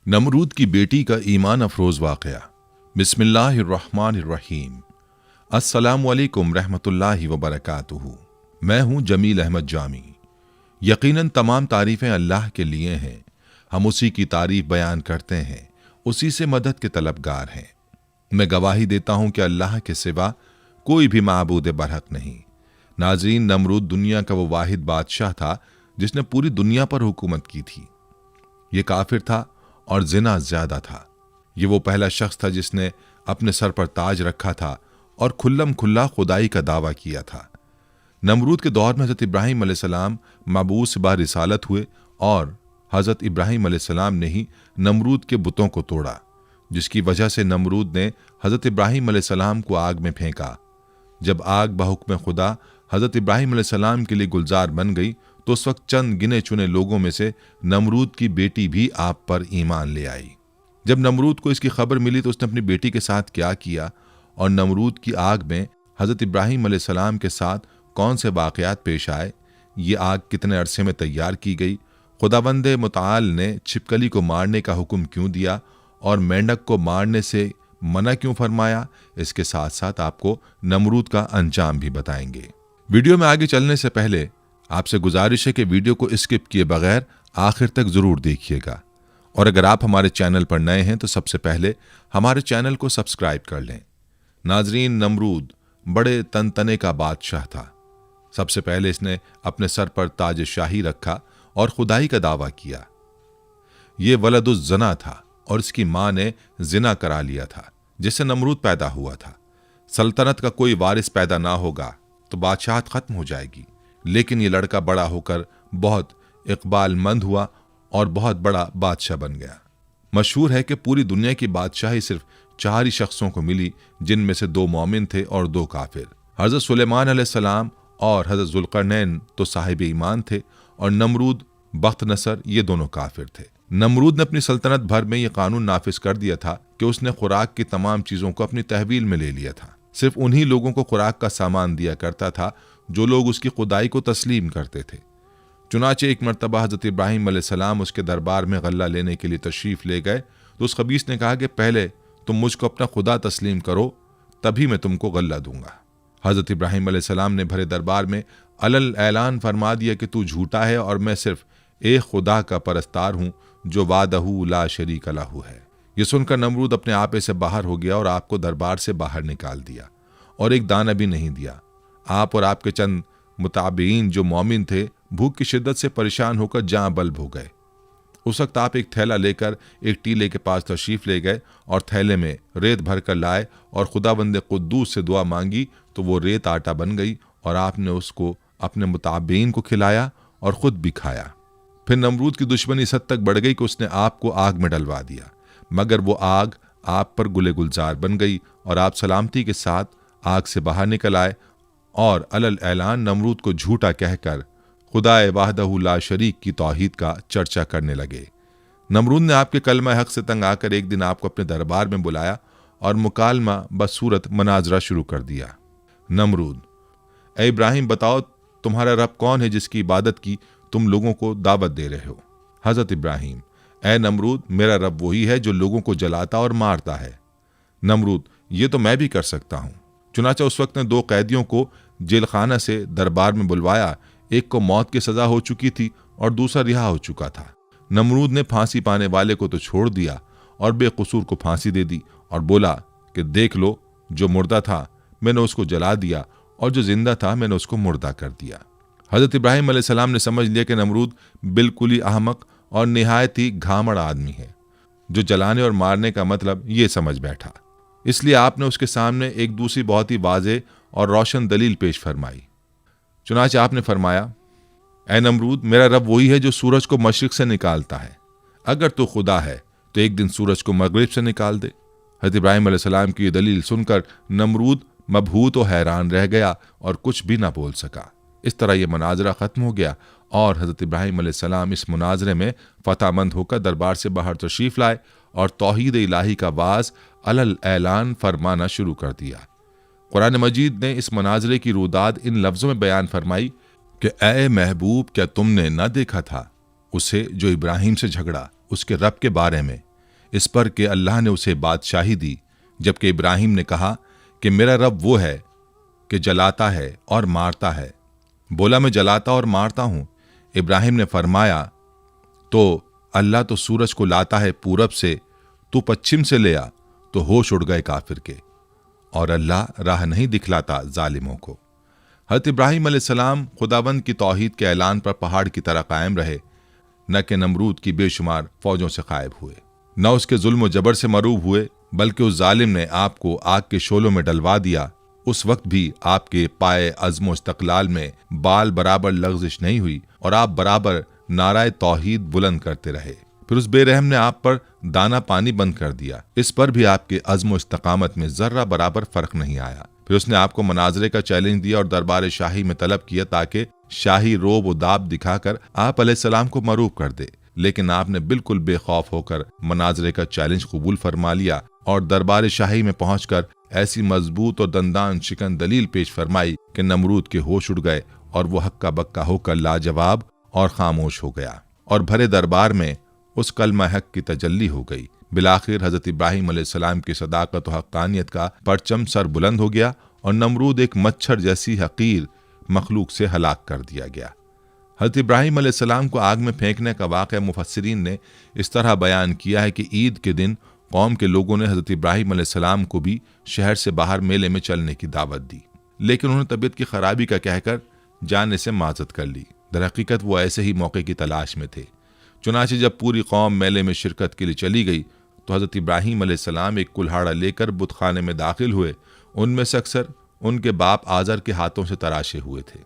नमरूद की बेटी का ईमान अफरोज वाक़या। बिस्मिल्लाहिर्रहमानिर्रहीम। अस्सलामुअलैकुम रहमतुल्लाहि व बरकातुहू। मैं हूँ जमील अहमद जामी। यकीनन तमाम तारीफ़ें अल्लाह के लिए हैं। हम उसी की तारीफ़ बयान करते हैं, उसी से मदद के तलबगार हैं। मैं गवाही देता हूँ कि अल्लाह के सिवा कोई भी माबूद बरहक नहीं। नाज़रीन, नमरूद दुनिया का वो वाहिद बादशाह था जिसने पूरी दुनिया पर हुकूमत की थी। ये काफिर था और जिना ज्यादा था। ये वो पहला शख्स था जिसने अपने सर पर ताज रखा था और खुल्लम खुल्ला खुदाई का दावा किया था। नमरूद के दौर में हज़रत इब्राहीम अलैहिस्सलाम मबूस बा रिसालत हुए और हज़रत इब्राहीम अलैहिस्सलाम ने ही नमरूद के बुतों को तोड़ा, जिसकी वजह से नमरूद ने हज़रत इब्राहीम अलैहिस्सलाम को आग में फेंका। जब आग बहुक्म खुदा हज़रत इब्राहीम अलैहिस्सलाम के लिए गुलजार बन गई तो उस वक्त चंद गिने चुने लोगों में से नमरूद की बेटी भी आप पर ईमान ले आई। जब नमरूद को इसकी खबर मिली तो उसने अपनी बेटी के साथ क्या किया और नमरूद की आग में हज़रत इब्राहीम अलैहिस्सलाम के साथ कौन से वाक़यात पेश आए, ये आग कितने अरसे में तैयार की गई, खुदावंद मुताल ने छिपकली को मारने का हुक्म क्यों दिया और मेंढक को मारने से मना क्यों फरमाया, इसके साथ साथ आपको नमरूद का अंजाम भी बताएंगे। वीडियो में आगे चलने से पहले आपसे गुजारिश है कि वीडियो को स्किप किए बगैर आखिर तक जरूर देखिएगा, और अगर आप हमारे चैनल पर नए हैं तो सबसे पहले हमारे चैनल को सब्सक्राइब कर लें। नाजरीन, नमरूद बड़े तनतने का बादशाह था। सबसे पहले इसने अपने सर पर ताज शाही रखा और खुदाई का दावा किया। ये वलदुज जना था और इसकी मां ने जिना करा लिया था, जिससे नमरूद पैदा हुआ था। सल्तनत का कोई वारिस पैदा ना होगा तो बादशाहत खत्म हो जाएगी, लेकिन ये लड़का बड़ा होकर बहुत इकबालमंद हुआ और बहुत बड़ा बादशाह बन गया। मशहूर है कि पूरी दुनिया की बादशाही सिर्फ 4 ही शख्सों को मिली, जिनमें से 2 मोमिन थे और 2 काफिर। हज़रत सुलेमान अलैहिस्सलाम और हज़रत जुल्करनैन तो साहिब ईमान थे और नमरूद बख्त नसर ये दोनों काफिर थे। नमरूद ने अपनी सल्तनत भर में ये कानून नाफिज कर दिया था कि उसने खुराक की तमाम चीज़ों को अपनी तहवील में ले लिया था। सिर्फ उन्हीं लोगों को खुराक का सामान दिया करता था जो लोग उसकी खुदाई को तस्लीम करते थे। चुनाचे एक मरतबा हज़रत इब्राहीम अलैहिस्सलाम उसके दरबार में गल्ला लेने के लिए तशरीफ़ ले गए तो उस खबीस ने कहा कि पहले तुम मुझको अपना खुदा तस्लीम करो, तभी मैं तुमको गल्ला दूंगा। हज़रत इब्राहीम अलैहिस्सलाम ने भरे दरबार में अलल ऐलान फरमा दिया कि तू झूठा है और मैं सिर्फ एक खुदा का परस्तार हूँ जो वादहू ला शरीक लहू है। यह सुनकर नमरूद अपने आपे से बाहर हो गया और आपको दरबार से बाहर निकाल दिया और एक दाना भी नहीं दिया। आप और आपके चंद मुताबिईन जो मोमिन थे भूख की शिद्दत से परेशान होकर जाँ बल्ब हो गए। उस वक्त आप एक थैला लेकर एक टीले के पास तशरीफ ले गए और थैले में रेत भर कर लाए और खुदावंद कुद्दूस से दुआ मांगी तो वो रेत आटा बन गई और आपने उसको अपने मुताबिईन को खिलाया और खुद भी खाया। फिर नमरूद की दुश्मनी इस हद तक बढ़ गई कि उसने आपको आग में डलवा दिया, मगर वो आग आप पर गुले गुलजार बन गई और आप सलामती के साथ आग से बाहर निकल आए और अलल ऐलान नमरूद को झूठा कहकर खुदाए वाहदहू ला शरीक की तौहीद का चर्चा करने लगे। नमरूद ने आपके कलमा हक से तंग आकर एक दिन आपको अपने दरबार में बुलाया और मुकालमा बसूरत मनाजरा शुरू कर दिया। नमरूद: ए इब्राहिम, बताओ तुम्हारा रब कौन है जिसकी इबादत की तुम लोगों को दावत दे रहे हो? हज़रत इब्राहिम: ए नमरूद, मेरा रब वही है जो लोगों को जलाता और मारता है। नमरूद: ये तो मैं भी कर सकता हूँ। चुनाचा उस वक्त ने 2 कैदियों को जेल खाना से दरबार में बुलवाया। एक को मौत की सजा हो चुकी थी और दूसरा रिहा हो चुका था। नमरूद ने फांसी पाने वाले को तो छोड़ दिया और बेकसूर को फांसी दे दी और बोला कि देख लो, जो मुर्दा था मैंने उसको जला दिया और जो जिंदा था मैंने उसको मुर्दा कर दिया। हज़रत इब्राहीम अलैहिस्सलाम ने समझ लिया कि नमरूद बिल्कुल ही अहमक और निहायत ही घामड़ आदमी है, जो जलाने और मारने का मतलब ये समझ बैठा। इसलिए आपने उसके सामने एक दूसरी बहुत ही वाज़ेह और रोशन दलील पेश फरमाई। चुनाचे आपने फरमाया, ए नमरूद, मेरा रब वही है जो सूरज को मशरिक से निकालता है। अगर तो खुदा है तो एक दिन सूरज को मगरिब से निकाल दे। हज़रत इब्राहीम अलैहिस्सलाम की ये दलील सुनकर नमरूद मबहूत और हैरान रह गया और कुछ भी ना बोल सका। इस तरह यह मुनाजरा ख़त्म हो गया और हज़रत इब्राहीम अलैहिस्सलाम इस मुनाजरे में फ़तहमंद होकर दरबार से बाहर तशरीफ़ लाए और तौहीद इलाही का वाज अलल ऐलान फरमाना शुरू कर दिया। कुरान मजीद ने इस मुनाजरे की रुदाद इन लफ्ज़ों में बयान फरमाई कि ए महबूब, क्या तुमने न देखा था उसे जो इब्राहिम से झगड़ा उसके रब के बारे में इस पर कि अल्लाह ने उसे बादशाही दी, जबकि इब्राहिम ने कहा कि मेरा रब वो है कि जलाता है और मारता है। बोला, मैं जलाता और मारता हूं। इब्राहिम ने फरमाया, तो अल्लाह तो सूरज को लाता है पूरब से, तू पश्चिम से ले आ। तो होश उड़ गए काफिर के, और अल्लाह राह नहीं दिखलाता जालिमों को। हज़रत इब्राहिम अलैहिस्सलाम खुदाबंद की तौहीद के ऐलान पर पहाड़ की तरह कायम रहे, न कि नमरूद की बेशुमार फौजों से गायब हुए, न उसके जुल्म जबर से मरूब हुए, बल्कि उस जालिम ने आपको आग के शोलों में डलवा दिया। उस वक्त भी आपके पाए अज़्म इस्तक़लाल में बाल बराबर लग़ज़िश नहीं हुई और आप बराबर नाराए तौहीद बुलंद करते रहे। फिर उस बेरहम ने आप पर दाना पानी बंद कर दिया। इस पर भी आपके अज़्म इस्तक़ामत में जर्रा बराबर फर्क नहीं आया। फिर उसने आपको मनाजरे का चैलेंज दिया और दरबार शाही में तलब किया ताकि शाही रोब व दाब दिखाकर आप अलैहिस्सलाम को मरूब कर दे। लेकिन आपने बिल्कुल बेखौफ होकर मनाजरे का चैलेंज कबूल फरमा लिया और दरबार शाही में पहुंचकर ऐसी मजबूत और दंदान शिकन दलील पेश फरमाई कि नमरूद के होश उड़ गए और वो हक्का बक्का होकर लाजवाब और खामोश हो गया और भरे दरबार में उस कलमा हक की तजल्ली हो गई। बिलाखिर हजरत इब्राहिम अलैहिस्सलाम की सदाकत और हक्कानियत का परचम सर बुलंद हो गया और नमरूद एक मच्छर जैसी हकीर मखलूक से हलाक कर दिया गया। हजरत इब्राहिम अलैहिस्सलाम को आग में फेंकने का वाक़या मुफस्सिरीन ने इस तरह बयान किया है कि ईद के दिन कौम के लोगों ने हजरत इब्राहिम अलैहिस्सलाम को भी शहर से बाहर मेले में चलने की दावत दी, लेकिन उन्होंने तबीयत की खराबी का कहकर जाने से माजत कर ली। दरहकीकत वो ऐसे ही मौके की तलाश में थे। चुनाचे जब पूरी कौम मेले में शिरकत के लिए चली गई तो हजरत इब्राहिम अलैहिस्सलाम एक कुल्हाड़ा लेकर बुतखाने में दाखिल हुए। उनमें से अक्सर उनके बाप आजर के हाथों से तराशे हुए थे।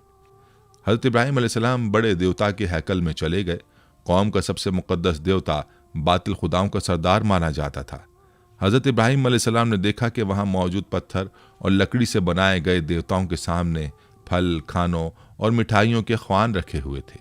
हजरत इब्राहिम अलैहिस्सलाम बड़े देवता के हैकल में चले गए। कौम का सबसे मुकद्दस देवता बातिल खुदाओं का सरदार माना जाता था। हजरत इब्राहिम अलैहिस्सलाम ने देखा कि वहाँ मौजूद पत्थर और लकड़ी से बनाए गए देवताओं के सामने फल, खानों और मिठाइयों के ख्वान रखे हुए थे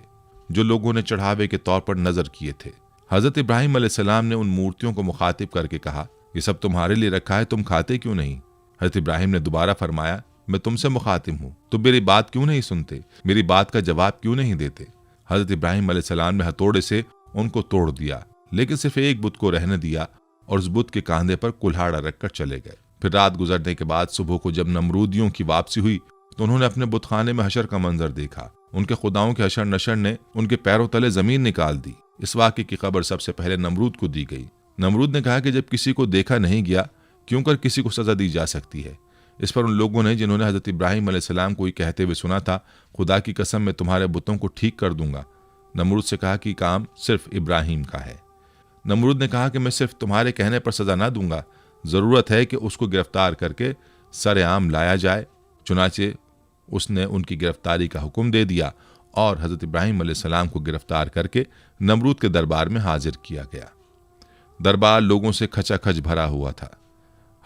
जो लोगों ने चढ़ावे के तौर पर नजर किए थे। हजरत इब्राहिम अलैहिस्सलाम ने उन मूर्तियों को मुखातिब करके कहा, ये सब तुम्हारे लिए रखा है, तुम खाते क्यों नहीं? हजरत इब्राहिम ने दोबारा फरमाया, मैं तुमसे मुखातिब हूँ, तुम मेरी बात क्यों नहीं सुनते, मेरी बात का जवाब क्यों नहीं देते? हजरत इब्राहिम अलैहिस्सलाम ने हथौड़े से उनको तोड़ दिया, लेकिन सिर्फ एक बुत को रहने दिया और उस बुत के कांधे पर कुल्हाड़ा रखकर चले गए। फिर रात गुजरने के बाद सुबह को जब नमरूदियों की वापसी हुई तो उन्होंने अपने बुतखाने में हशर का मंजर देखा। उनके खुदाओं के हशर नशर ने उनके पैरों तले जमीन निकाल दी। इस वाक़े की खबर सबसे पहले नमरूद को दी गई। नमरूद ने कहा कि जब किसी को देखा नहीं गया, क्यों कर किसी को सजा दी जा सकती है? इस पर उन लोगों ने जिन्होंने हजरत इब्राहिम अलैहिस्सलाम को ये कहते हुए सुना था, खुदा की कसम मैं तुम्हारे बुतों को ठीक कर दूंगा, नमरूद से कहा कि काम सिर्फ इब्राहिम का है। नमरूद ने कहा कि मैं सिर्फ तुम्हारे कहने पर सजा ना दूंगा, ज़रूरत है कि उसको गिरफ्तार करके सरेआम लाया जाए। चुनाचे उसने उनकी गिरफ्तारी का हुक्म दे दिया और हजरत इब्राहिम अलैहिस्सलाम को गिरफ्तार करके नमरूद के दरबार में हाजिर किया गया। दरबार लोगों से खचाखच भरा हुआ था।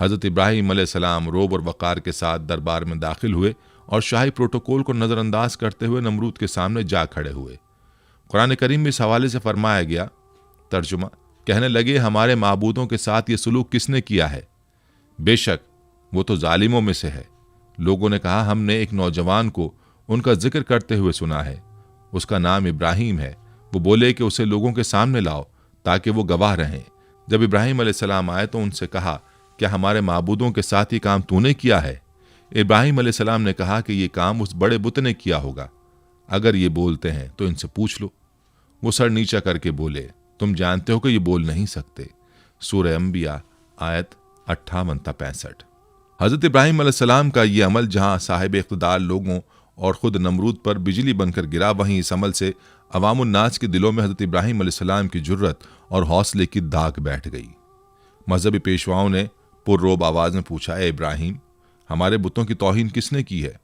हजरत इब्राहिम अलैहिस्सलाम रोब और वक़ार के साथ दरबार में दाखिल हुए और शाही प्रोटोकॉल को नज़रअंदाज करते हुए नमरूद के सामने जा खड़े हुए। कुरान करीम में इस हवाले से फरमाया गया, तर्जुमा, कहने लगे, हमारे माबूदों के साथ ये सलूक किसने किया है? बेशक वो तो जालिमों में से है। लोगों ने कहा, हमने एक नौजवान को उनका जिक्र करते हुए सुना है, उसका नाम इब्राहिम है। वो बोले कि उसे लोगों के सामने लाओ ताकि वो गवाह रहें। जब इब्राहिम अलैहिस्सलाम आए तो उनसे कहा, क्या हमारे माबूदों के साथ ही काम तूने किया है? इब्राहिम अलैहिस्सलाम ने कहा कि ये काम उस बड़े बुत ने किया होगा। अगर ये बोलते हैं तो इनसे पूछ लो। वो सर नीचा करके बोले, तुम जानते हो कि ये बोल नहीं सकते। सूरह अंबिया आयत 58-65। हजरत इब्राहिम अलैहिस्सलाम का ये अमल जहाँ साहिब इख्तिदार लोगों और ख़ुद नमरूद पर बिजली बनकर गिरा, वहीं इस अमल से अवामुन्नास के दिलों में हजरत इब्राहिम अलैहिस्सलाम की जुर्रत और हौसले की दाग बैठ गई। मजहबी पेशवाओं ने पुररोब आवाज़ में पूछा, ए इब्राहिम, हमारे बुतों की तौहीन किसने की है?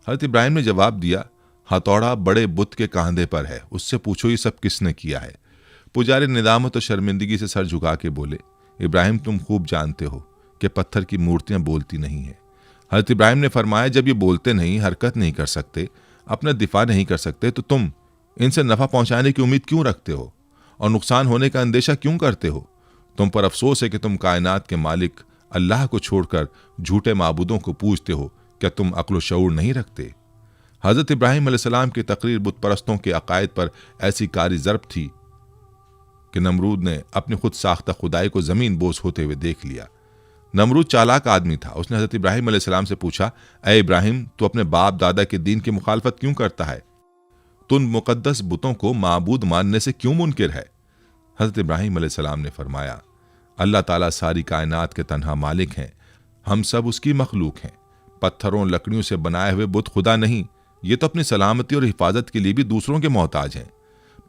हजरत इब्राहिम ने जवाब दिया, हथौड़ा बड़े बुत के कांधे पर है, उससे पूछो ये सब किसने किया है। पुजारी निदामत और शर्मिंदगी से सर झुका के बोले, इब्राहिम, तुम खूब जानते हो कि पत्थर की मूर्तियां बोलती नहीं हैं। हजरत इब्राहिम ने फरमाया, जब ये बोलते नहीं, हरकत नहीं कर सकते, अपना दिफा नहीं कर सकते, तो तुम इनसे नफ़ा पहुंचाने की उम्मीद क्यों रखते हो और नुकसान होने का अंदेशा क्यों करते हो? तुम पर अफसोस है कि तुम कायनात के मालिक अल्लाह को छोड़कर झूठे माबूदों को पूजते हो। क्या तुम अक्ल शऊर नहीं रखते? हजरत इब्राहिम अलैहिस्सलाम की तकरीर बुत परस्तों के अकायद पर ऐसी कारी ज़रब थी कि नमरूद ने अपनी खुद साख्ता खुदाई को जमीन बोस होते हुए देख लिया। नमरूद चालाक आदमी था। उसने हजरत इब्राहिम अलैहिस्सलाम से पूछा, ए इब्राहिम, तू अपने बाप दादा के दीन की मुखालफत क्यों करता है? तू उन मुकद्दस बुतों को माबूद मानने से क्यों मुनकिर है? हजरत इब्राहिम अलैहिस्सलाम ने फरमाया, अल्लाह ताला सारी कायनात के तन्हा मालिक हैं, हम सब उसकी मखलूक हैं। पत्थरों लकड़ियों से बनाए हुए बुत खुदा नहीं, ये तो अपनी सलामती और हिफाजत के लिए भी दूसरों के मोहताज हैं।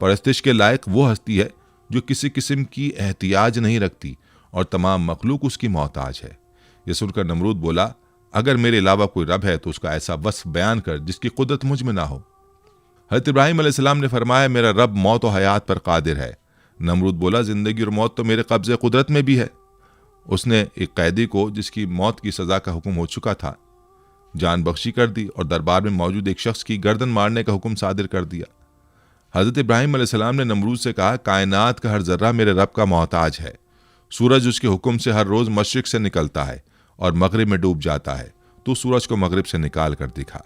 परस्तिश के लायक वो हस्ती है जो किसी किस्म की एहतियाज नहीं रखती और तमाम मखलूक उसकी मोहताज है। यह सुनकर नमरूद बोला, अगर मेरे अलावा कोई रब है तो उसका ऐसा वस्फ बयान कर जिसकी कुदरत मुझ में ना हो। हज़रत इब्राहिम अलैहिस्सलाम ने फरमाया, मेरा रब मौत और हयात पर कादिर है। नमरूद बोला, जिंदगी और मौत तो मेरे कब्जे कुदरत में भी है। उसने एक कैदी को, जिसकी मौत की सजा का हुक्म हो चुका था, जान बख्शी कर दी और दरबार में मौजूद एक शख्स की गर्दन मारने का हुक्म सादिर कर दिया। हज़रत इब्राहिम अलैहिस्सलाम ने नमरूद से कहा, कायनात का हर जर्रा मेरे रब का मोहताज है। सूरज उसके हुक्म से हर रोज मशरिक से निकलता है और मगरिब में डूब जाता है। तो सूरज को मगरिब से निकाल कर दिखा।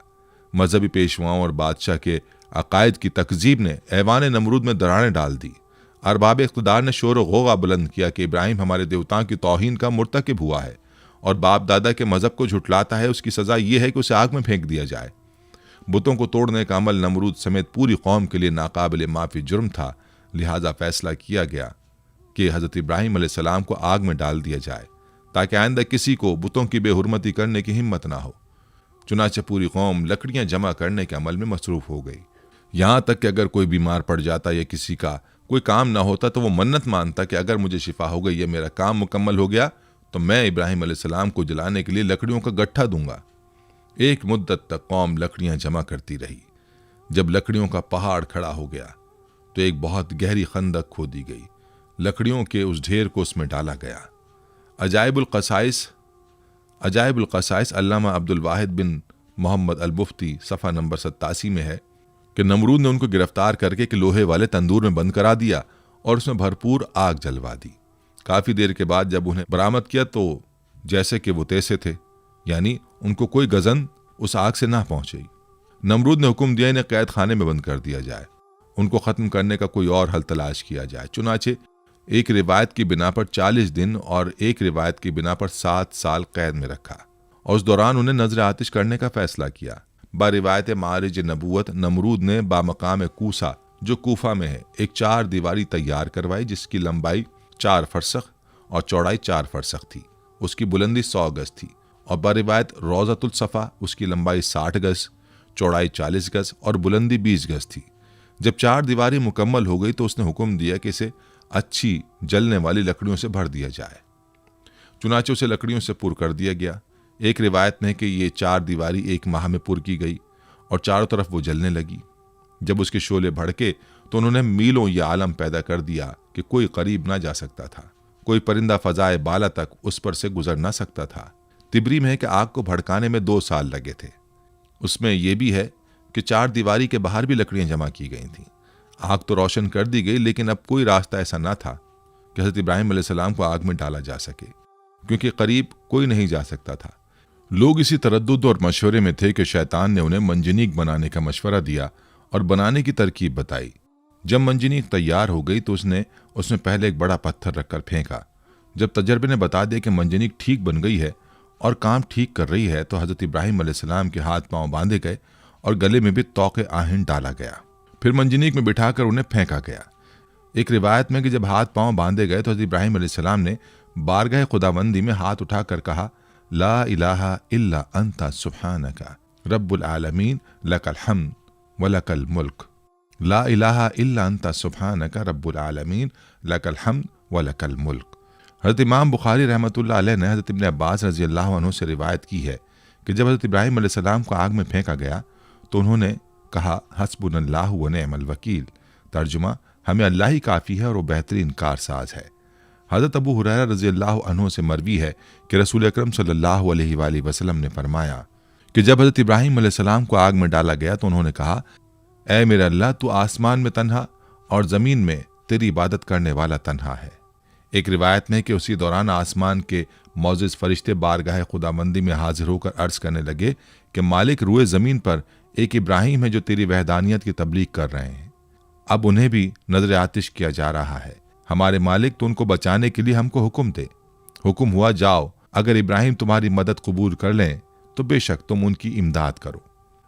मजहबी पेशवाओं और बादशाह के अकायद की तकजीब ने ऐवान नमरूद में दरारें डाल दी। अरबाब इख्तिदार ने शोर गोगा बुलंद किया कि इब्राहिम हमारे देवताओं की तौहीन का मुर्तकिब हुआ है और बाप दादा के मजहब को झुटलाता है। उसकी सजा यह है कि उसे आग में फेंक दिया जाए। बुतों को तोड़ने का अमल नमरूद समेत पूरी कौम के लिए नाकाबिल माफी जुर्म था। लिहाजा फैसला किया गया कि हज़रत इब्राहिम अलैहिस्सलाम को आग में डाल दिया जाए ताकि आइंदा किसी को बुतों की बेहुरमती करने की हिम्मत ना हो। चुनाचे पूरी कौम लकड़ियां जमा करने के अमल में मसरूफ हो गई। यहां तक कि अगर कोई बीमार पड़ जाता या किसी का कोई काम ना होता तो वो मन्नत मानता कि अगर मुझे शिफा हो गई या मेरा काम मुकम्मल हो गया तो मैं इब्राहिम अलैहिस्सलाम को जलाने के लिए लकड़ियों का गट्ठा दूंगा। एक मुद्दत तक कौम लकड़ियां जमा करती रही। जब लकड़ियों का पहाड़ खड़ा हो गया तो एक बहुत गहरी खंदक खोदी गई। लकड़ियों के उस ढेर को उसमें डाला गया। अजाइबुल क़साइस अल्लामा अब्दुल वाहिद बिन मोहम्मद अल मुफ्ती सफ़ा नंबर 87 में है कि नमरूद ने उनको गिरफ्तार करके कि लोहे वाले तंदूर में बंद करा दिया और उसमें भरपूर आग जलवा दी। काफ़ी देर के बाद जब उन्हें बरामद किया तो जैसे कि वो तैसे थे, यानी उनको कोई गजन उस आग से ना पहुंची। नमरूद ने हुक्म दिया इन्हें कैद खाने में बंद कर दिया जाए, उनको ख़त्म करने का कोई और हल तलाश किया जाए। चुनाचे एक रिवायत की बिना पर 40 दिन और एक रिवायत की बिना पर 7 साल कैद में रखा और उस दौरान उन्हें नजर आतिश करने का फैसला किया। बारिवायत मारिज नबूवत नमरूद ने बामकाम कूसा, जो कूफा में है, एक 4 दीवारी तैयार करवाई जिसकी लंबाई 4 फरसख और चौड़ाई 4 फरसख थी। उसकी बुलंदी 100 गज थी। और बारिवायत रोज़तुल सफ़ा, उसकी लंबाई 60 गज, चौड़ाई 40 गज और बुलंदी 20 गज थी। जब 4 दीवारी मुकम्मल हो गई तो उसने हुक्म दिया कि इसे अच्छी जलने वाली लकड़ियों से भर दिया जाए। चुनाचे उसे लकड़ियों से पुर कर दिया गया। एक रिवायत में कि ये 4 दीवारी 1 माह में पुर की गई और चारों तरफ वो जलने लगी। जब उसके शोले भड़के तो उन्होंने मीलों यह आलम पैदा कर दिया कि कोई करीब ना जा सकता था, कोई परिंदा फजाए बाला तक उस पर से गुजर ना सकता था। तिबरी में है कि आग को भड़काने में 2 साल लगे थे। उसमें यह भी है कि 4 दीवारी के बाहर भी लकड़ियां जमा की गई थीं। आग तो रोशन कर दी गई, लेकिन अब कोई रास्ता ऐसा ना था कि हज़रत इब्राहिम अलैहिस्सलाम को आग में डाला जा सके, क्योंकि करीब कोई नहीं जा सकता था। लोग इसी तरद्दुद और मशवरे में थे कि शैतान ने उन्हें मंजनीक बनाने का मशवरा दिया और बनाने की तरकीब बताई। जब मंजनीक तैयार हो गई तो उसने उसमें पहले एक बड़ा पत्थर रखकर फेंका। जब तजर्बे ने बता दिया कि मंजनीक ठीक बन गई है और काम ठीक कर रही है तो हज़रत इब्राहिम अलैहिस्सलाम के हाथ पांव बांधे गए और गले में भी तौक़े आहिन डाला गया। फिर मंजनीक में बिठाकर उन्हें फेंका गया। एक रिवायत में कि जब हाथ पांव बांधे गए तो हज़रत इब्राहिम अलैहिस्सलाम ने बारगाह खुदाबंदी में हाथ उठाकर कहा, ला इलाहा इल्ला अंता सुब्हानका रब्बुल आलमीन लकल हम्द व लकल मुल्क। ला इलाहा इल्ला अंता सुब्हानका रब्बुल आलमीन लकल हम्द व लकल मुल्क। हज़रत इमाम बुखारी रहमतुल्लाह अलैह ने हज़रत इब्न अब्बास रज़ी अल्लाह अन्हु से रिवायत की है कि जब हज़रत इब्राहिम अलैहिस्सलाम को आग में फेंका गया तो उन्होंने कहा, हस्बुनल्लाहु व निअमल वकील। तर्जुमा, हमें अल्लाह ही काफ़ी है और वो बेहतरीन कारसाज है। हज़रत अबू हुरैरा रज़ी अल्लाह अन्हु से मरवी है कि रसूल अकरम सल्लल्लाहु अलैहि वसल्लम ने फरमाया कि जब हज़रत इब्राहिम अलैहिस्सलाम को आग में डाला गया तो उन्होंने कहा, ऐ मेरा अल्लाह, तू आसमान में तन्हा और ज़मीन में तेरी इबादत करने वाला तन्हा है। एक रिवायत में कि उसी दौरान आसमान के मौजिज़ फरिश्ते बारगाह खुदाबंदी में हाजिर होकर अर्ज़ करने लगे कि मालिक, रुए ज़मीन पर एक इब्राहिम है जो तेरी वहदानियत की तबलीग कर रहे हैं। अब उन्हें भी नजर आतिश किया जा रहा है। हमारे मालिक तो उनको बचाने के लिए हमको हुक्म दे। हुक्म हुआ, जाओ, अगर इब्राहिम तुम्हारी मदद कबूल कर लें तो बेशक तुम उनकी इमदाद करो।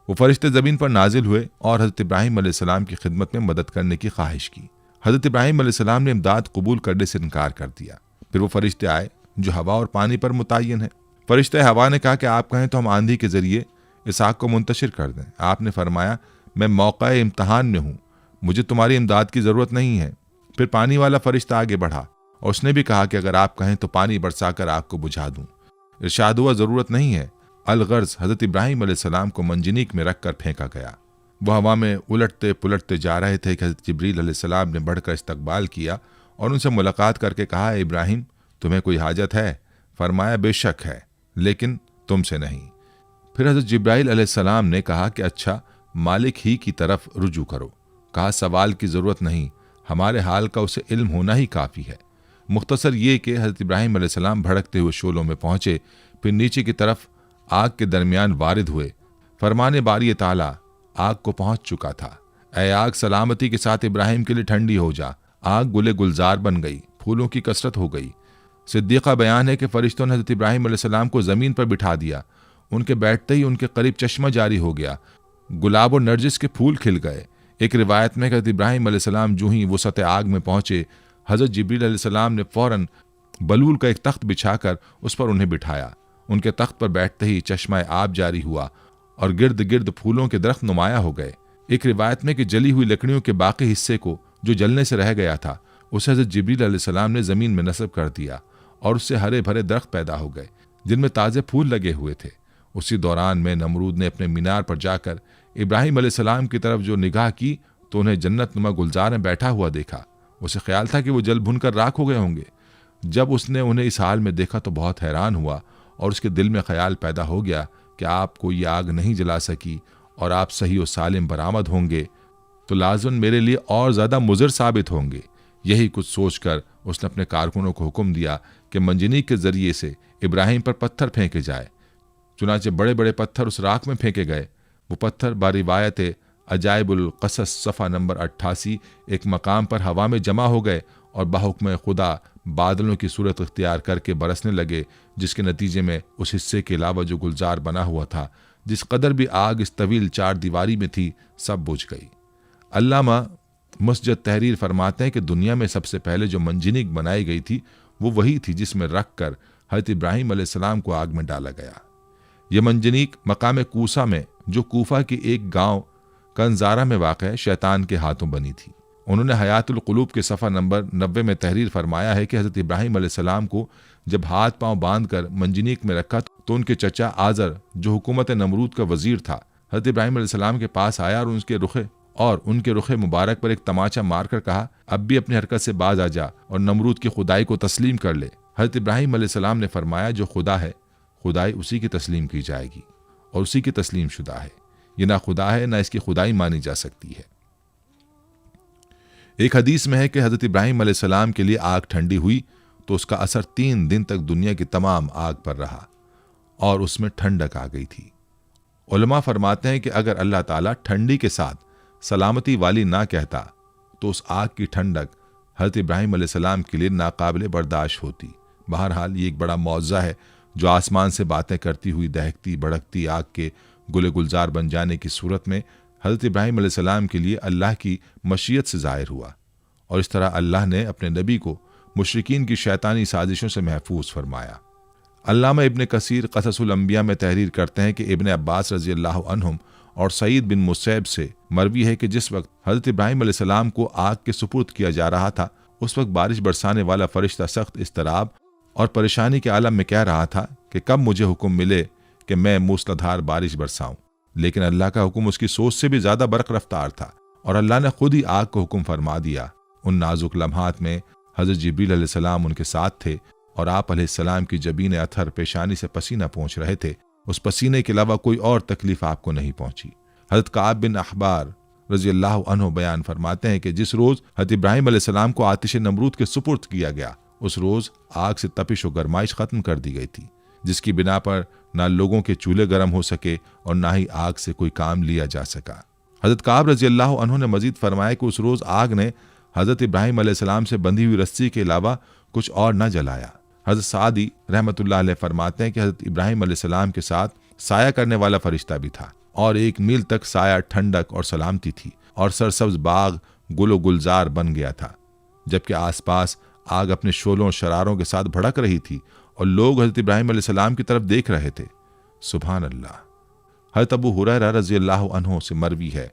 वो फरिश्ते ज़मीन पर नाजिल हुए और हज़रत इब्राहिम अलैहिस्सलाम की खिदमत में मदद करने की ख्वाहिश की। हज़रत इब्राहिम अलैहिस्सलाम ने इमदाद कबूल करने से इनकार कर दिया। फिर वो फरिश्ते आए जो हवा और पानी पर मुतय्यन है। फरिश्ते हवा ने कहा कि आप कहें तो हम आंधी के जरिए इस आग को मुंतशिर कर दें। आपने फरमाया, मैं मौका इम्तहान में हूँ, मुझे तुम्हारी इमदाद की ज़रूरत नहीं है। फिर पानी वाला फरिश्ता आगे बढ़ा और उसने भी कहा कि अगर आप कहें तो पानी बरसाकर आग को बुझा दूं। इरशाद हुआ, ज़रूरत नहीं है। अलगर्ज हज़रत इब्राहिम अलैहिस्सलाम को मंजनीक में रखकर फेंका गया। वह हवा में उलटते पुलटते जा रहे थे कि हज़रत जिब्रील अलैहिस्सलाम ने बढ़कर इस्तकबाल किया और उनसे मुलाकात करके कहा, इब्राहिम, तुम्हें कोई हाजत है? फरमाया, बेशक है, लेकिन तुमसे नहीं। फिर हज़रत जिब्राइल अलैहिस्सलाम ने कहा कि अच्छा, मालिक ही की तरफ रुजू करो। कहा, सवाल की ज़रूरत नहीं, हमारे हाल का उसे इल्म होना ही काफ़ी है। मुख्तसर ये कि हज़रत इब्राहिम अलैहिस्सलाम भड़कते हुए शोलों में पहुँचे, फिर नीचे की तरफ आग के दरमियान वारिद हुए। फरमाने बारी ताला आग को पहुँच चुका था। ऐ आग, सलामती के साथ इब्राहिम के लिए ठंडी हो जा। आग गुले गुलजार बन गई, फूलों की कसरत हो गई। सिद्दीक़ा बयान है कि फरिश्तों ने हज़रत इब्राहिम अलैहिस्सलाम को ज़मीन पर बिठा दिया। उनके बैठते ही उनके करीब चश्मा जारी हो गया, गुलाब और नरजिस के फूल खिल गए। एक रिवायत में हज़रत इब्राहिम अलैहिस्सलाम जो ही वसत आग में पहुँचे, हज़रत जिब्रील अलैहिस्सलाम ने फ़ौरन बलूल का एक तख्त बिछाकर उस पर उन्हें बिठाया। उनके तख्त पर बैठते ही चश्मा आब जारी हुआ और गिर्द गिर्द फूलों के दरख्त नुमाया हो गए। एक रिवायत में कि जली हुई लकड़ियों के बाकी हिस्से को, जो जलने से रह गया था, उसे हज़रत जिब्रील अलैहिस्सलाम ने ज़मीन में नस्ब कर दिया और उससे हरे भरे दरख्त पैदा हो गए जिनमें ताज़े फूल लगे हुए थे। उसी दौरान में नमरूद ने अपने मीनार पर जाकर इब्राहिम अलैहिस्सलाम की तरफ जो निगाह की तो उन्हें जन्नत नुमा गुलजार में बैठा हुआ देखा। उसे ख्याल था कि वो जल भुनकर राख हो गए होंगे। जब उसने उन्हें इस हाल में देखा तो बहुत हैरान हुआ और उसके दिल में ख्याल पैदा हो गया कि आपको ये आग नहीं जला सकी और आप सही और सालिम बरामद होंगे तो लाज़िम मेरे लिए और ज़्यादा मुज़र साबित होंगे। यही कुछ सोचकर उसने अपने कारकुनों को हुक्म दिया कि मंजनीक के ज़रिए से इब्राहिम पर पत्थर फेंके जाए। चुनाचे बड़े बड़े पत्थर उस राख में फेंके गए। वो पत्थर बारिवायत अजाइबुल क़सस सफ़ा नंबर 88 एक मकाम पर हवा में जमा हो गए और बाहुक्म खुदा बादलों की सूरत इख्तियार करके बरसने लगे, जिसके नतीजे में उस हिस्से के अलावा जो गुलजार बना हुआ था, जिस कदर भी आग इस तवील चार दीवारी में थी, सब बुझ गई। अल्लामा मुस्जद तहरीर फरमाते हैं कि दुनिया में सबसे पहले जो मंजनीक बनाई गई थी वो वही थी जिसमें रख कर हज़रत इब्राहिम अलैहिस्सलाम को आग में डाला गया। यह मंजनीक मकाम कूसा में, जो कूफा की एक गांव कंजारा में वाक़ शैतान के हाथों बनी थी। उन्होंने हयातुल क़ुलूब के सफ़ा नंबर 90 में तहरीर फरमाया है कि हज़रत इब्राहिम अलैहिस्सलाम को जब हाथ पांव बांध कर मंजनीक में रखा तो उनके चचा आज़र, जो हुकूमत नमरूद का वज़ीर था, हज़रत इब्राहिम अलैहिस्सलाम के पास आया और उनके रुखे मुबारक पर एक तमाचा मारकर कहा, अब भी अपनी हरकत से बाज आ जा और नमरूद की खुदाई को तस्लीम कर ले। हज़रत इब्राहिम अलैहिस्सलाम ने फरमाया, जो खुदा है खुदाई उसी की तस्लीम की जाएगी और उसी की तस्लीम शुदा है। ये ना खुदा है ना इसकी खुदाई मानी जा सकती है। एक हदीस में है कि हज़रत इब्राहिम अलैहिस्सलाम के लिए आग ठंडी हुई तो उसका असर 3 दिन तक दुनिया की तमाम आग पर रहा और उसमें ठंडक आ गई थी। उलमा फरमाते हैं कि अगर अल्लाह ताला ठंडी के साथ सलामती वाली ना कहता तो उस आग की ठंडक हज़रत इब्राहिम अलैहिस्सलाम के लिए नाकाबिले बर्दाश्त होती। बहरहाल ये एक बड़ा मौज़ा है जो आसमान से बातें करती हुई दहकती भड़कती आग के गुले गुलजार बन जाने की सूरत में हज़रत इब्राहिम अलैहिस्सलाम के लिए अल्लाह की मशीयत से ज़ाहिर हुआ और इस तरह अल्लाह ने अपने नबी को मुशरिकीन की शैतानी साजिशों से महफूज फरमाया। अल्लामा इब्न कसीर क़ससुल अंबिया में तहरीर करते हैं कि इब्न अब्बास रज़ियल्लाहु अन्हुम और सईद बिन मुसैब से मरवी है कि जिस वक्त हज़रत इब्राहिम अलैहिस्सलाम को आग के सुपुर्द किया जा रहा था उस वक्त बारिश बरसाने वाला फरिश्ता सख्त इस्तराब और परेशानी के आलम में कह रहा था कि कब मुझे हुक्म मिले कि मैं मूसलाधार बारिश बरसाऊं। लेकिन अल्लाह का हुक्म उसकी सोच से भी ज्यादा बरक रफ्तार था और अल्लाह ने खुद ही आग को हुक्म फरमा दिया। उन नाजुक लम्हात में हज़रत जिब्रील अलैहिस्सलाम उनके साथ थे और आप अलैहिस्सलाम की जबीन अथर पेशानी से पसीना पहुँच रहे थे। उस पसीने के अलावा कोई और तकलीफ आपको नहीं पहुंची। हज़रत काब बिन अखबार रज़ियल्लाहु अन्हु बयान फरमाते हैं कि जिस रोज़ हज़रत इब्राहिम अलैहिस्सलाम को आतिश नमरूद के सुपुर्द किया गया उस रोज़ आग से तपिश और गरमाइश ख़त्म कर दी गई थी, जिसकी बिना पर ना लोगों के चूल्हे गर्म हो सके और ना ही आग से कोई काम लिया जा सका। हज़रत काब रज़ियल्लाहु अन्हु ने मजीद फरमाया कि उस रोज़ आग ने हज़रत इब्राहीम अलैहिस्सलाम से बंधी हुई रस्सी के अलावा कुछ और न जलाया। हज़रत सादी रहमतुल्लाह अलैह फरमाते हैं कि हज़रत इब्राहीम अलैहिस्सलाम के साथ साया करने वाला फरिश्ता भी था और 1 मील तक साया, ठंडक और सलामती थी और सरसब्ज बाग गुलो गुलजार बन गया था, जबकि आसपास आग अपने शोलों और शरारों के साथ भड़क रही थी और लोग हज़रत इब्राहीम अलैहिस्सलाम की तरफ देख रहे थे। सुभान अल्लाह। हज़रत अबू हुरैरा रज़ियल्लाहु अन्हु से मरवी है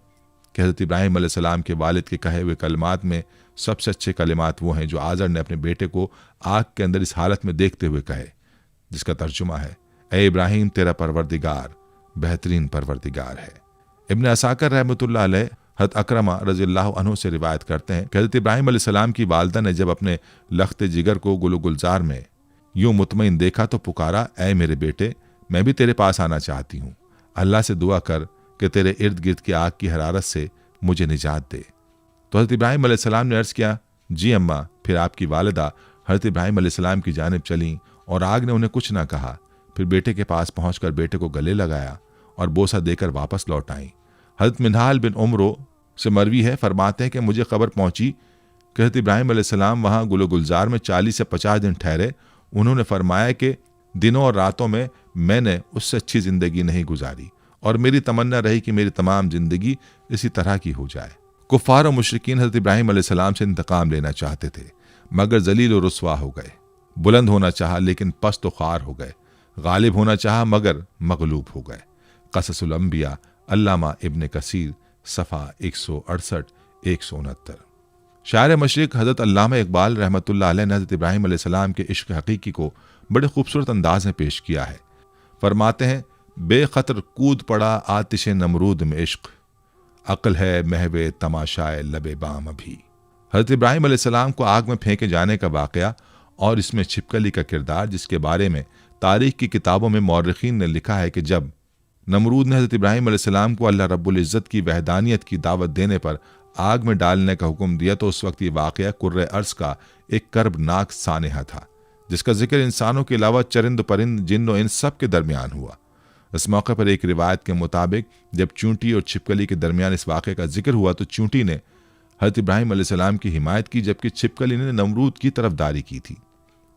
कि हज़रत इब्राहीम अलैहिस्सलाम के वालिद के कहे हुए कलमात में सबसे अच्छे कलिमात वो हैं जो आज़र ने अपने बेटे को आग के अंदर इस हालत में देखते हुए कहे, जिसका तर्जुमा है, ए इब्राहीम, तेरा परवरदिगार बेहतरीन परवरदिगार है। इब्न असाकर रहमतुल्लाह अलैह हज़रत अकरमा रज़ियल्लाहु अन्हु से रिवायत करते हैं कि हज़रत इब्राहीम अलैहिस्सलाम की वालिदा ने जब अपने लख्त जिगर को गुलो गुलजार में यूं मुतमईन देखा तो पुकारा, ए मेरे बेटे, मैं भी तेरे पास आना चाहती हूँ, अल्लाह से दुआ कर कि तेरे इर्द गिर्द की आग की हरारत से मुझे निजात दे। तो हज़रत इब्राहीम अलैहिस्सलाम ने अर्ज़ किया, जी अम्मा। फिर आपकी वालिदा हज़रत इब्राहीम अलैहिस्सलाम की जानिब चलीं और आग ने उन्हें कुछ ना कहा। फिर बेटे के पास पहुंचकर बेटे को गले लगाया और बोसा देकर वापस लौट आईं। हज़रत मिनहाल बिन उमरो से मरवी है, फरमाते हैं कि मुझे खबर पहुंची कि हज़रत इब्राहीम अलैहिस्सलाम वहाँ गुलो गुलजार में 40 से 50 दिन ठहरे। उन्होंने फरमाया कि दिनों और रातों में मैंने उससे अच्छी ज़िंदगी नहीं गुजारी और मेरी तमन्ना रही कि मेरी तमाम ज़िंदगी इसी तरह की हो जाए। कुफ़ार और मुशरिकीन हज़रत इब्राहीम अलैहिस्सलाम से इंतकाम लेना चाहते थे, मगर जलील और रुस्वा हो गए। बुलंद होना चाहा लेकिन पस्त व ख़ार हो गए। गालिब होना चाहा मगर मगलूब हो गए। क़ससुल अंबिया, अल्लामा इब्न कसीर, सफ़ा 168-169। शायर मशरिक़ हज़रत अल्लामा इक़बाल रहमतुल्लाह अलैह ने हज़रत इब्राहीम अलैहिस्सलाम के इश्क़ हक़ीक़ी को बड़े खूबसूरत अंदाज में पेश किया है। फरमाते हैं, बेखतर कूद पड़ा आतिश नमरूद में इश्क़, अक्ल है महवे तमाशाए लबे बाम अभी। हज़रत इब्राहीम अलैहिस्सलाम को आग में फेंके जाने का वाक़या और इसमें छिपकली का किरदार, जिसके बारे में तारीख़ की किताबों में मौर्रिख़ीन ने लिखा है कि जब नमरूद ने हज़रत इब्राहीम अलैहिस्सलाम को अल्लाह रब्बुल इज़्ज़त की वहदानियत की दावत देने पर आग में डालने का हुक्म दिया तो उस वक्त ये वाक़या कुर्रे अर्ज़ का एक कर्बनाक सानेहा था, जिसका जिक्र इंसानों के अलावा चरिंद परिंद, जिन्न और इंस सब के दरमियान हुआ। इस मौके पर एक रिवायत के मुताबिक जब चूंटी और छिपकली के दरमियान इस वाक़े का जिक्र हुआ तो चूंटी ने हज़रत इब्राहीम अलैहिस्सलाम की हिमायत की, जबकि छिपकली ने नमरूद की तरफदारी की थी।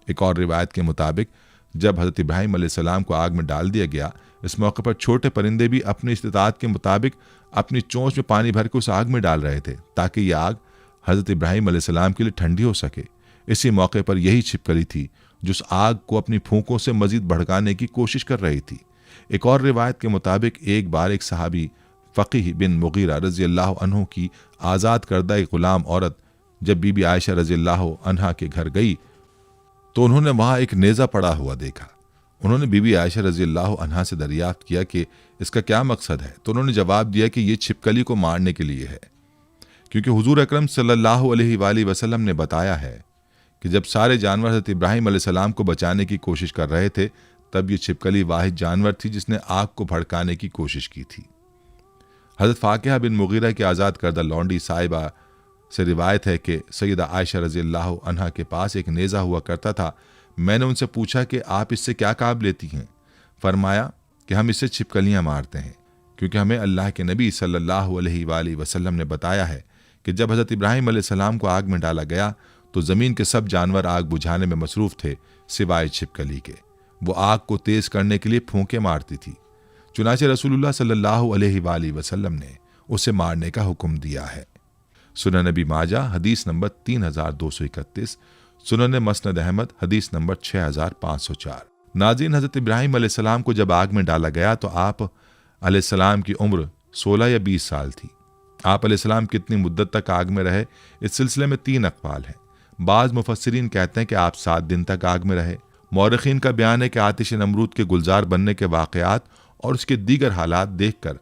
एक और रिवायत के मुताबिक जब हज़रत इब्राहीम अलैहिस्सलाम को आग में डाल दिया गया, इस मौके पर छोटे परिंदे भी अपनी इस्तिताअत के मुताबिक अपनी चोंच में पानी भर के उस आग में डाल रहे थे ताकि यह आग हज़रत इब्राहीम अलैहिस्सलाम के लिए ठंडी हो सके। इसी मौके पर यही छिपकली थी जो उस आग को अपनी फूंकों से मजीद भड़काने की कोशिश कर रही थी। एक और रिवायत के मुताबिक एक बार एक सहाबी फ़क़ीह बिन मुग़ीरा रज़ियल्लाहु अन्हु की आज़ाद करदा एक ग़ुलाम औरत जब बीबी आयशा रज़ियल्लाहु अन्हा के घर गई तो उन्होंने वहाँ एक नेज़ा पड़ा हुआ देखा। उन्होंने बीबी आयशा रज़ियल्लाहु अन्हा से दरियाफ्त किया कि इसका क्या मकसद है, तो उन्होंने जवाब दिया कि ये छिपकली को मारने के लिए है, क्योंकि हुज़ूर अकरम सल्लल्लाहु अलैहि वसल्लम ने बताया है कि जब सारे जानवर हज़रत इब्राहीम अलैहिस्सलाम को बचाने की कोशिश कर रहे थे तब ये छिपकली वाहिद जानवर थी जिसने आग को भड़काने की कोशिश की थी। हज़रत फ़ाकिहा बिन मुग़ीरा की आज़ाद करदा लौंडी साहिबा से रिवायत है कि सैयदा आयशा रज़ियल्लाहु अन्हा के पास एक नेज़ा हुआ करता था। मैंने उनसे पूछा कि आप इससे क्या काम लेती हैं? फरमाया कि हम इससे छिपकलियाँ मारते हैं, क्योंकि हमें अल्लाह के नबी सल्लल्लाहु अलैहि वसल्लम ने बताया है कि जब हज़रत इब्राहीम अलैहिस्सलाम को आग में डाला गया तो ज़मीन के सब जानवर आग बुझाने में मसरूफ़ थे सिवाय छिपकली के। वो आग को तेज़ करने के लिए फूंके मारती थी। चुनाचे रसूलुल्लाह सल्लल्लाहु अलैहि वसल्लम ने उसे मारने का हुक्म दिया है। सुनन नबी माजा हदीस नंबर 3231, सुनन मसनद अहमद हदीस नंबर 6504। नाज़रीन, हज़रत इब्राहीम अलैहिस्सलाम को जब आग में डाला गया तो आप अलैहिस्सलाम की उम्र 16 या 20 साल थी। आप अलैहिस्सलाम कितनी मुद्दत तक आग में रहे, इस सिलसिले में 3 अक़वाल हैं। बाज़ मुफस्सिरीन कहते हैं कि आप 7 दिन तक आग में रहे। मौरख़ीन का बयान है कि आतिश नमरूद के गुलजार बनने के वाक़यात और उसके दीगर हालात देखकर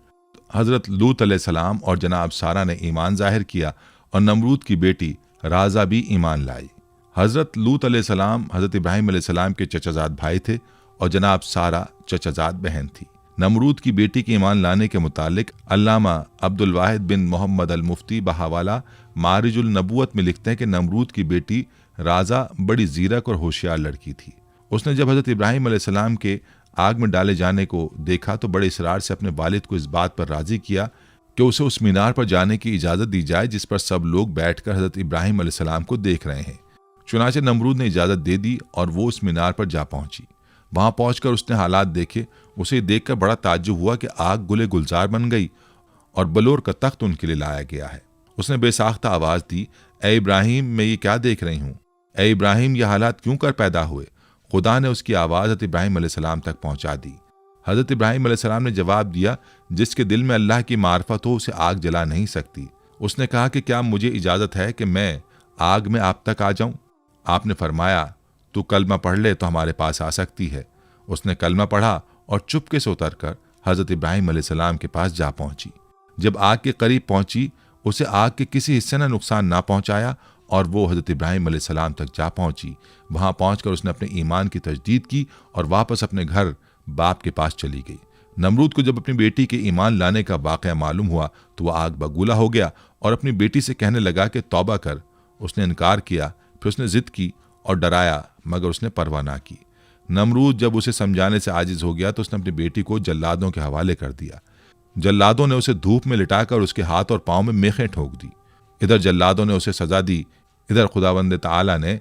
हज़रत लूत अलैहिस्सलाम और जनाब सारा ने ईमान ज़ाहिर किया और नमरूद की बेटी राज़ा भी ईमान लाई। हज़रत लूत अलैहिस्सलाम हज़रत इब्राहीम अलैहिस्सलाम के चचाजाद भाई थे और जनाब सारा चचाजाद बहन थी। नमरूद की बेटी के ईमान लाने के मुतालिक अल्लामा अब्दुल वाहिद बिन मोहम्मद अल मुफ्ती बहावाला मारिजुल नबूवत में लिखते हैं कि नमरूद की बेटी राज़ा बड़ी ज़ीरक और होशियार लड़की थी। उसने जब हज़रत इब्राहीम अलैहिस्सलाम के आग में डाले जाने को देखा तो बड़े इसरार से अपने वालिद को इस बात पर राज़ी किया कि उसे उस मीनार पर जाने की इजाज़त दी जाए जिस पर सब लोग बैठकर हज़रत इब्राहिम अलैहिस्सलाम को देख रहे हैं। चुनाचे नमरूद ने इजाज़त दे दी और वो उस मीनार पर जा पहुंची। वहां पहुंचकर उसने हालात देखे। उसे देखकर बड़ा ताज्जुब हुआ कि आग गुले गुलजार बन गई और बलोर का तख्त उनके लिए लाया गया है। उसने बेसाख्ता आवाज़ दी, ए इब्राहिम, मैं ये क्या देख रही हूँ? ए इब्राहिम, ये हालात क्यों कर पैदा हुए? खुदा ने उसकी आवाज़ हज़रत इब्राहिम अलैहिस्सलाम तक पहुंचा दी। हज़रत इब्राहिम अलैहिस्सलाम ने जवाब दिया, जिसके दिल में अल्लाह की मार्फत हो उसे आग जला नहीं सकती। उसने कहा कि क्या मुझे इजाज़त है कि मैं आग में आप तक आ जाऊं? आपने फरमाया, तू कलमा पढ़ ले तो हमारे पास आ सकती है। उसने कलमा पढ़ा और चुपके से उतरकर हज़रत इब्राहिम अलैहिस्सलाम के पास जा पहुंची। जब आग के करीब पहुंची, उसे आग के किसी हिस्से ने नुकसान ना पहुंचाया और वो हज़रत इब्राहिम अलैहिस्सलाम तक जा पहुंची। वहां पहुंचकर उसने अपने ईमान की तजदीद की और वापस अपने घर बाप के पास चली गई। नमरूद को जब अपनी बेटी के ईमान लाने का वाक़या मालूम हुआ तो वह आग बगूला हो गया और अपनी बेटी से कहने लगा कि तौबा कर। उसने इनकार किया। फिर उसने जिद की और डराया, मगर उसने परवाह ना की। नमरूद जब उसे समझाने से आजिज हो गया तो उसने अपनी बेटी को जल्लादों के हवाले कर दिया। जल्लादों ने उसे धूप में लिटाकर उसके हाथ और पांव में मेखें ठोक दी। इधर जल्लादों ने उसे सजा दी, इधर खुदावंद ताला ने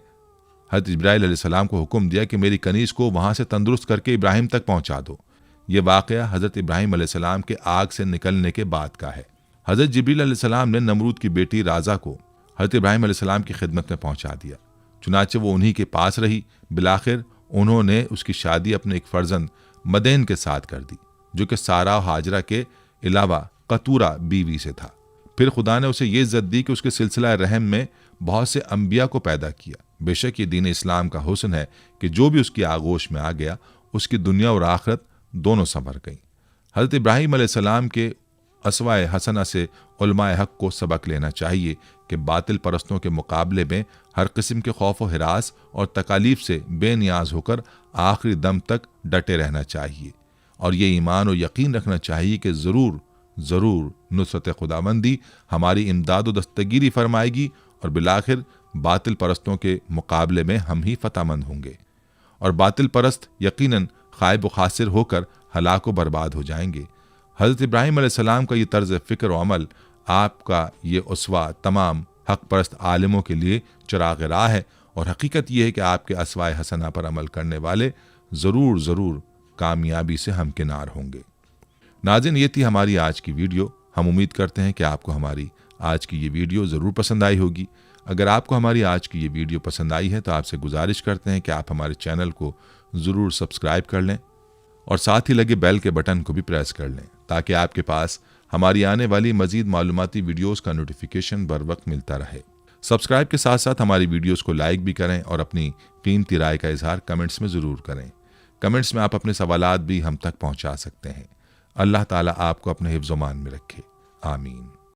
हज़रत जिब्राइल अलैहिस्सलाम को हुक्म दिया कि मेरी कनीज़ को वहां से तंदुरुस्त करके इब्राहिम तक पहुंचा दो। ये वाक़या हज़रत इब्राहिम अलैहिस्सलाम के आग से निकलने के बाद का है। हज़रत जिब्रील अलैहिस्सलाम ने नमरूद की बेटी राजा को हज़रत इब्राहिम अलैहिस्सलाम की खिदमत में पहुंचा दिया। चुनाचे वो उन्हीं के पास रही। बिलाखिर उन्होंने उसकी शादी अपने एक फर्जंद मदेन के साथ कर दी, जो कि सारा और हाजरा के अलावा कतूरा बीवी से था। फिर खुदा ने उसे ये इज्जत दी कि उसके सिलसिला रहम में बहुत से अंबिया को पैदा किया। बेशक ये दीन इस्लाम का हुस्न है कि जो भी उसकी आगोश में आ गया उसकी दुनिया और आखिरत दोनों संवर गई। हज़रत इब्राहिम अलैहिस्सलाम के असवाए हसना से उलमाए हक को सबक लेना चाहिए कि बातिल परस्तों के मुकाबले में हर किस्म के खौफ व हिरास और तकालीफ से बेनियाज होकर आखिरी दम तक डटे रहना चाहिए और ये ईमान और यकीन रखना चाहिए कि ज़रूर ज़रूर नुसरत खुदाबंदी हमारी इमदाद व दस्तगीरी फरमाएगी और बिलाखिर बातिल परस्तों के मुकाबले में हम ही फतहमंद होंगे और बातिल परस्त यकीनन खाइब व खासिर होकर हलाक व बर्बाद हो जाएंगे। हज़रत इब्राहिम अलैहिस्सलाम का ये तर्ज फ़िक्र व अमल, आपका ये उसवा तमाम हक परस्त आलिमों के लिए चिराग राह है और हकीकत यह है कि आपके असवाए हसना पर अमल करने वाले ज़रूर ज़रूर कामयाबी से हमकिनार होंगे। नाज़रीन, ये थी हमारी आज की वीडियो। हम उम्मीद करते हैं कि आपको हमारी आज की ये वीडियो ज़रूर पसंद आई होगी। अगर आपको हमारी आज की ये वीडियो पसंद आई है तो आपसे गुजारिश करते हैं कि आप हमारे चैनल को ज़रूर सब्सक्राइब कर लें और साथ ही लगे बेल के बटन को भी प्रेस कर लें ताकि आपके पास हमारी आने वाली मज़ीद मालूमाती वीडियोस का नोटिफिकेशन बर वक्त मिलता रहे। सब्सक्राइब के साथ साथ हमारी वीडियोस को लाइक भी करें और अपनी कीमती राय का इजहार कमेंट्स में ज़रूर करें। कमेंट्स में आप अपने सवालात भी हम तक पहुँचा सकते हैं। अल्लाह ताला आपको अपने हिफ्ज़-ओ-मान में रखे। आमीन।